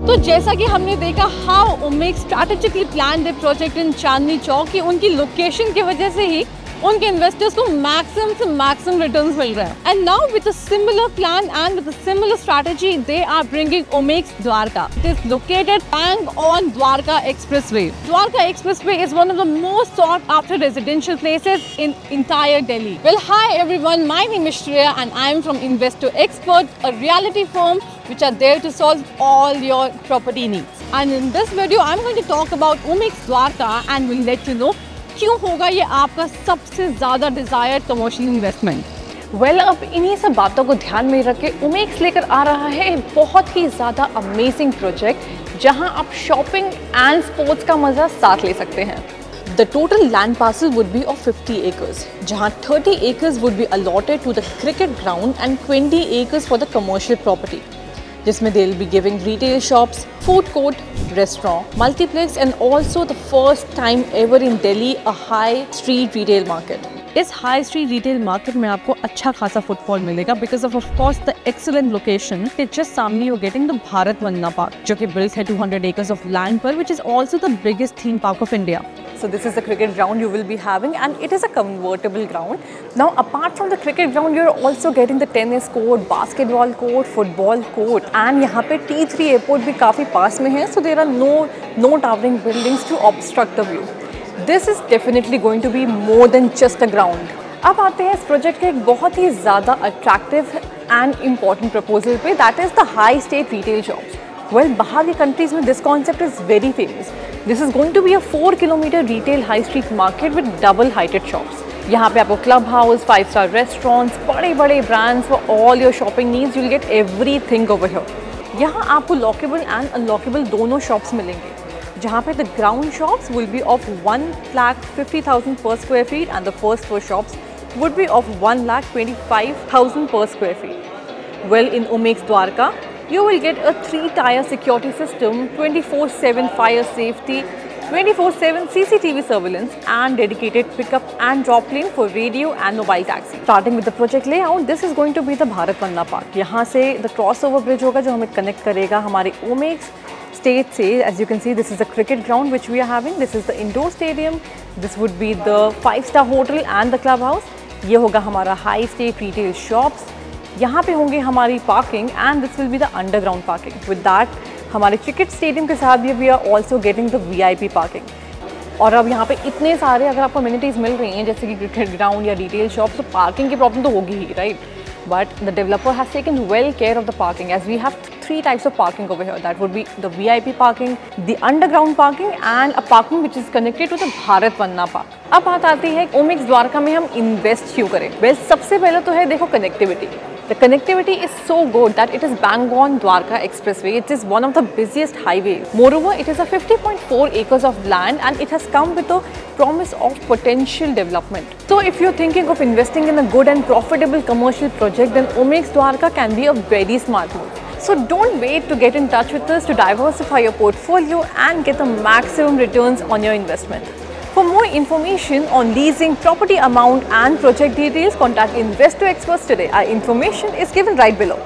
तो जैसा कि हमने देखा how Omaxe strategically plan the project in Chandni Chowk कि उनकी लोकेशन की वजह से ही उनके इन्वेस्टर्स को मैक्सिमम से मैक्सिमम रिटर्न्स मिल रहे हैं। And now with a similar plan and with a similar strategy they are bringing Omaxe Dwarka. It is located bang on Dwarka Expressway. Dwarka Expressway is one of the most sought after residential places in entire Delhi. Well, hi everyone, my name is Shreya and I am from Investor Expert, a reality firm which are there to solve all your property needs. And in this video, I'm going to talk about Omex Dwarka and will let you know क्यों होगा ये आपका सबसे ज़्यादा desired commercial investment. Well अब इन्हीं सब बातों को ध्यान में रख के ओमेक्स लेकर आ रहा है एक बहुत ही ज़्यादा अमेजिंग प्रोजेक्ट जहां आप शॉपिंग एंड स्पोर्ट्स का मज़ा साथ ले सकते हैं। The total land parcel would be of 50 acres, जहां 30 acres would be allotted to the cricket ground and 20 acres for the commercial property, जिसमें they will be giving retail shops, food court, restaurant, multiplex and also the first time ever in Delhi a high street retail market. इस high street retail market में आपको अच्छा खासा footfall मिलेगा because of course the excellent location के just सामने you getting the Bharat Vandana park जो कि बिल्ट है 200 acres ऑफ लैंड पर which is also the biggest theme park of India. So this is the cricket ground you will be having and it is a convertible ground. Now apart from the cricket ground you're also getting the tennis court, basketball court, football court and यहाँ पे T3 airport भी काफ़ी पास में है, so there are no towering buildings to obstruct the view. This is definitely going to be more than just a ground. अब आते हैं इस प्रोजेक्ट के एक बहुत ही ज़्यादा अट्रैक्टिव एंड इम्पॉर्टेंट प्रपोजल पे, that is the high state retail shops. Well बाहर की कंट्रीज में this concept is very famous. This is going to be a 4 kilometer retail high street market with double heighted shops. यहाँ पे आपको club house, 5-star restaurants, बड़े बड़े brands for all your shopping needs, you will get everything over here. यहाँ आपको lockable and अनलॉकेबल दोनों shops मिलेंगे, जहाँ पे the ground shops will be of 1,50,000 per square feet and the first floor shops would be of 1,25,000 per square feet. Well, in Omex Dwarka, you will get a 3-tier security system, 24/7 fire safety, 24/7 CCTV surveillance and dedicated pickup and drop lane for radio and mobile taxi. Starting with the project layout, this is going to be the Bharat Vanda Park. यहाँ से the crossover bridge होगा जो हमें connect करेगा हमारे Omex state से। as you can see this is the cricket ground which we are having, this is the indoor stadium, this would be the 5-star hotel and the club house, ये होगा हमारा high state retail shops, यहाँ पे होंगे हमारी parking and this will be the underground parking. with that हमारे cricket stadium के साथ भी we are also getting the VIP parking. और अब यहाँ पे इतने सारे अगर आपको amenities मिल रही हैं जैसे कि क्रिकेट ग्राउंड या रिटेल शॉप, तो पार्किंग की प्रॉब्लम तो होगी ही, right? But the developer has taken well care of the parking, as we have 3 types of parking over here. That would be the VIP parking, the underground parking and a parking which is connected to the Bharat Vanda Park. अब बात आती है ओमेक्स द्वारका में हम invest क्यों करें? Well सबसे पहले तो है देखो connectivity. The connectivity is so good that it is bang on Dwarka Expressway. It is one of the busiest highways. Moreover, it is a 50.4 acres of land and it has come with a promise of potential development. So if you're thinking of investing in a good and profitable commercial project, then Omex Dwarka can be a very smart move. So don't wait to get in touch with us to diversify your portfolio and get the maximum returns on your investment. For more information on leasing, property amount and project details, contact Investor Experts today. Our information is given right below.